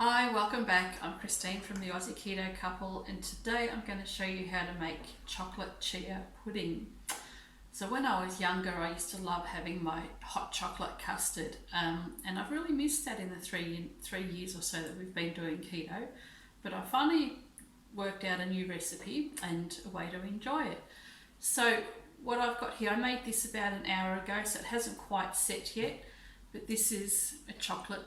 Hi, welcome back. I'm Christine from the Aussie Keto Couple, and today I'm going to show you how to make chocolate chia pudding. So when I was younger, I used to love having my hot chocolate custard, and I've really missed that in the three years or so that we've been doing keto. But I finally worked out a new recipe and a way to enjoy it. So what I've got here, I made this about an hour ago, so it hasn't quite set yet, but this is a chocolate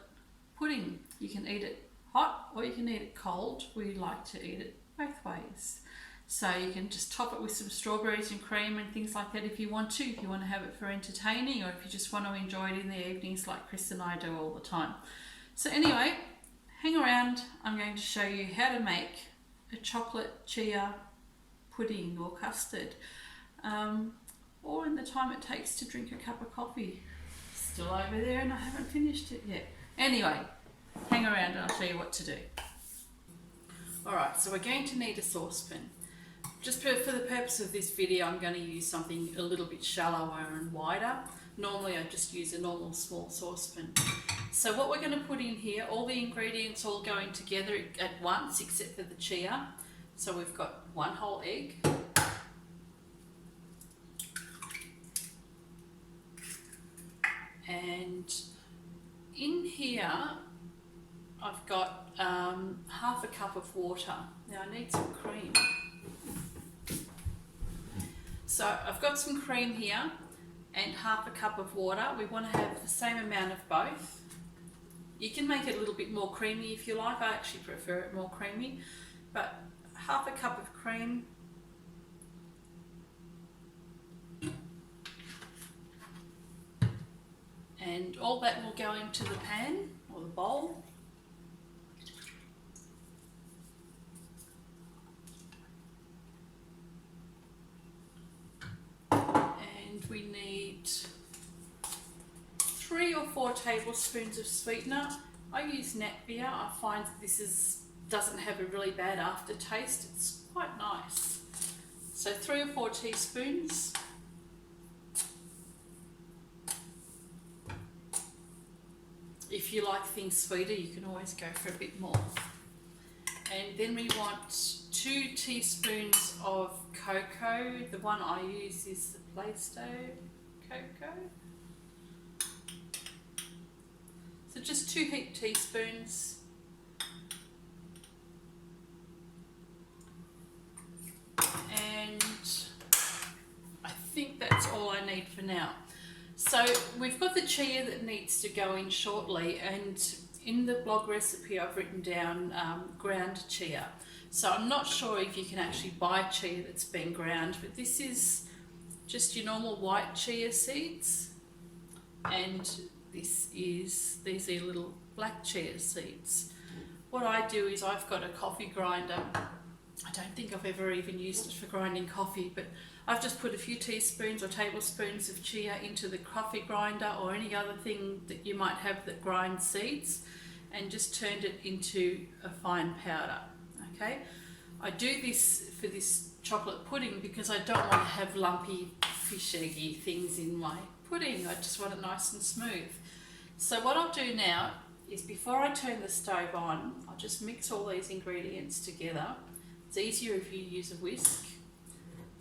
pudding. You can eat it hot or you can eat it cold. We like to eat it both ways. So you can just top it with some strawberries and cream and things like that if you want to have it for entertaining, or if you just want to enjoy it in the evenings like Chris and I do all the time. So anyway, hang around. I'm going to show you how to make a chocolate chia pudding or custard, or in the time it takes to drink a cup of coffee. Still over there and I haven't finished it yet. Anyway, hang around and I'll show you what to do. Alright, so we're going to need a saucepan. Just for the purpose of this video, I'm going to use something a little bit shallower and wider. Normally I just use a normal small saucepan. So what we're going to put in here, all the ingredients all going together at once except for the chia. So we've got one whole egg, and in here I've got half a cup of water. Now I need some cream. So I've got some cream here and half a cup of water. We want to have the same amount of both. You can make it a little bit more creamy if you like. I actually prefer it more creamy, but half a cup of cream, and all that will go into the pan or the bowl. And we need 3 or 4 tablespoons of sweetener. I use nat beer. I find that this doesn't have a really bad aftertaste. It's quite nice. So 3 or 4 teaspoons. If you like things sweeter, you can always go for a bit more. And then we want 2 teaspoons of cocoa. The one I use is the Plaistow cocoa. So just 2 heaped teaspoons. And I think that's all I need for now. So we've got the chia that needs to go in shortly, and in the blog recipe I've written down ground chia. So I'm not sure if you can actually buy chia that's been ground, but this is just your normal white chia seeds, and these are little black chia seeds. What I do is I've got a coffee grinder. I don't think I've ever even used it for grinding coffee, but I've just put a few teaspoons or tablespoons of chia into the coffee grinder or any other thing that you might have that grinds seeds, and just turned it into a fine powder. Okay, I do this for this chocolate pudding because I don't want to have lumpy fish eggy things in my pudding. I just want it nice and smooth. So what I'll do now is, before I turn the stove on, I'll just mix all these ingredients together. It's easier if you use a whisk.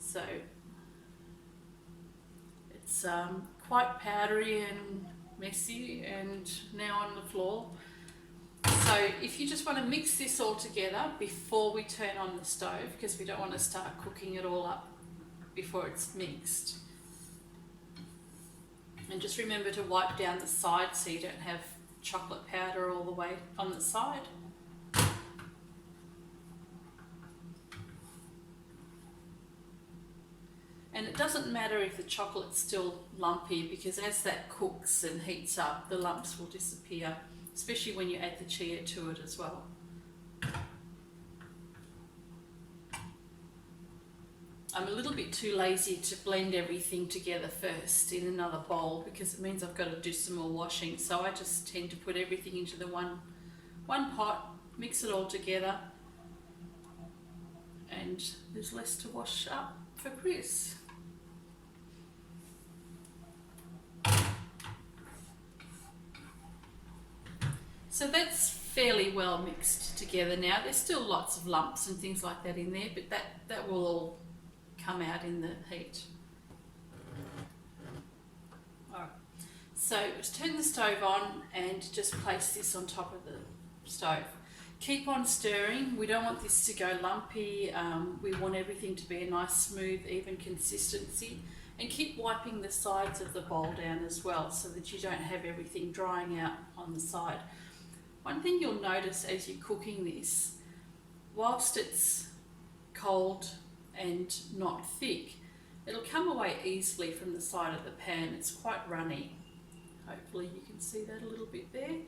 So it's quite powdery and messy and now on the floor. So if you just want to mix this all together before we turn on the stove, because we don't want to start cooking it all up before it's mixed. And just remember to wipe down the sides so you don't have chocolate powder all the way on the side. And it doesn't matter if the chocolate's still lumpy, because as that cooks and heats up, the lumps will disappear, especially when you add the chia to it as well. I'm a little bit too lazy to blend everything together first in another bowl, because it means I've got to do some more washing. So I just tend to put everything into the one pot, mix it all together, and there's less to wash up for Chris. So that's fairly well mixed together now. There's still lots of lumps and things like that in there, but that will all come out in the heat. Alright, so just turn the stove on and just place this on top of the stove. Keep on stirring. We don't want this to go lumpy. We want everything to be a nice, smooth, even consistency. And keep wiping the sides of the bowl down as well so that you don't have everything drying out on the side. One thing you'll notice as you're cooking this, whilst it's cold and not thick, it'll come away easily from the side of the pan. It's quite runny. Hopefully you can see that a little bit there.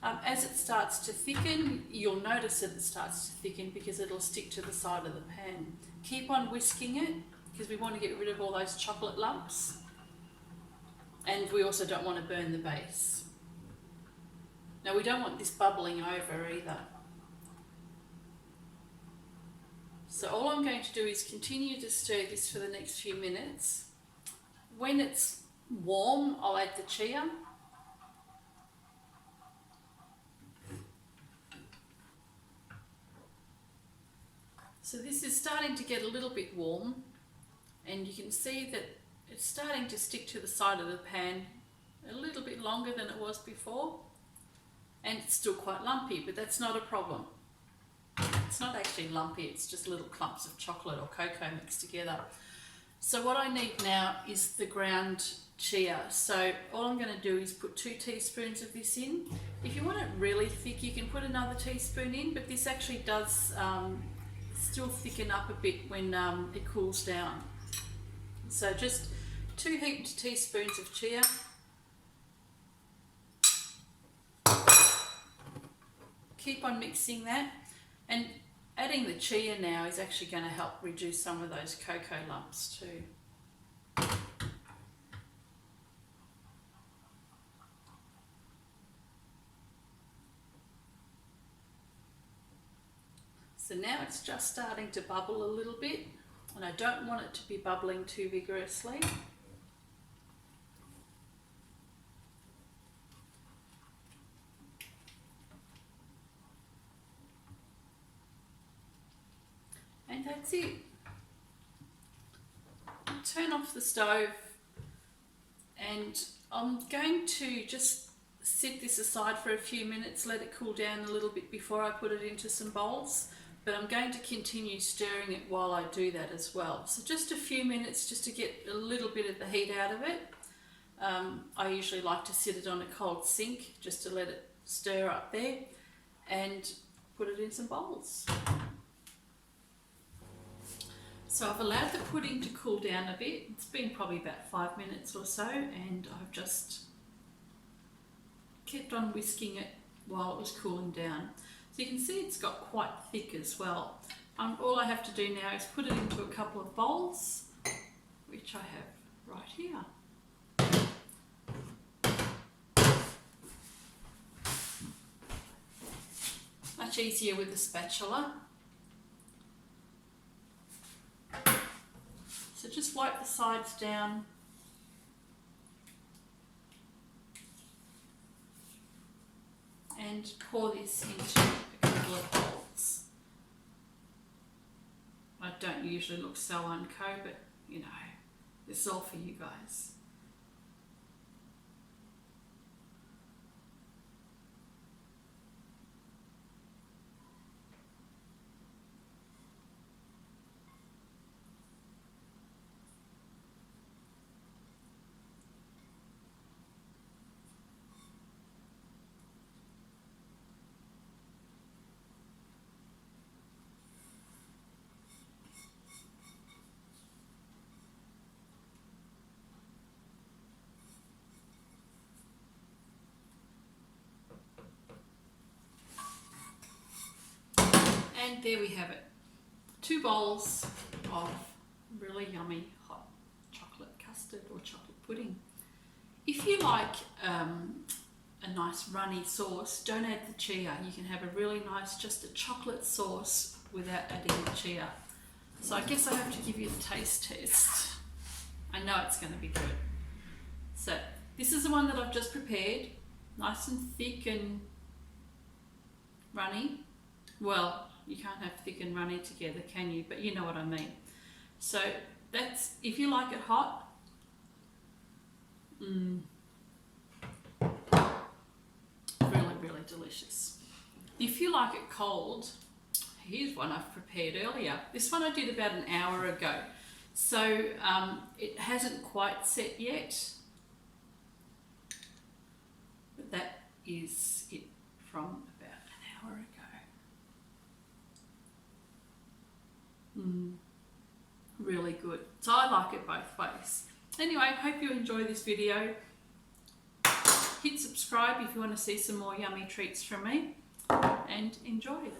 As it starts to thicken, you'll notice that it starts to thicken because it'll stick to the side of the pan. Keep on whisking it because we want to get rid of all those chocolate lumps. And we also don't want to burn the base. Now we don't want this bubbling over either. So all I'm going to do is continue to stir this for the next few minutes. When it's warm, I'll add the chia. So this is starting to get a little bit warm, and you can see that it's starting to stick to the side of the pan a little bit longer than it was before, and it's still quite lumpy, but that's not a problem. It's not actually lumpy, it's just little clumps of chocolate or cocoa mixed together. So what I need now is the ground chia. So all I'm going to do is put 2 teaspoons of this in. If you want it really thick, you can put another teaspoon in, but this actually does still thicken up a bit when it cools down. So just 2 heaped teaspoons of chia. Keep on mixing that, and adding the chia now is actually going to help reduce some of those cocoa lumps too. So now it's just starting to bubble a little bit, and I don't want it to be bubbling too vigorously. And that's it. Turn off the stove, and I'm going to just set this aside for a few minutes, let it cool down a little bit before I put it into some bowls. But I'm going to continue stirring it while I do that as well. So just a few minutes just to get a little bit of the heat out of it. I usually like to sit it on a cold sink just to let it stir up there and put it in some bowls. So I've allowed the pudding to cool down a bit. It's been probably about 5 minutes or so, and I've just kept on whisking it while it was cooling down. So you can see it's got quite thick as well. All I have to do now is put it into a couple of bowls, which I have right here. Much easier with a spatula. So just wipe the sides down. And pour this into a couple of bowls. I don't usually look so unco, but you know, this is all for you guys. And there we have it. 2 bowls of really yummy hot chocolate custard or chocolate pudding. If you like a nice runny sauce, don't add the chia. You can have a really nice, just a chocolate sauce without adding the chia. So I guess I have to give you the taste test. I know it's going to be good. So this is the one that I've just prepared. Nice and thick and runny. Well, you can't have thick and runny together, can you? But you know what I mean. So that's, if you like it hot, really, really delicious. If you like it cold, here's one I've prepared earlier. This one I did about an hour ago. So it hasn't quite set yet, but that is it from about an hour ago. Really good. So I like it both ways. Anyway, hope you enjoy this video. Hit subscribe if you want to see some more yummy treats from me, and enjoy.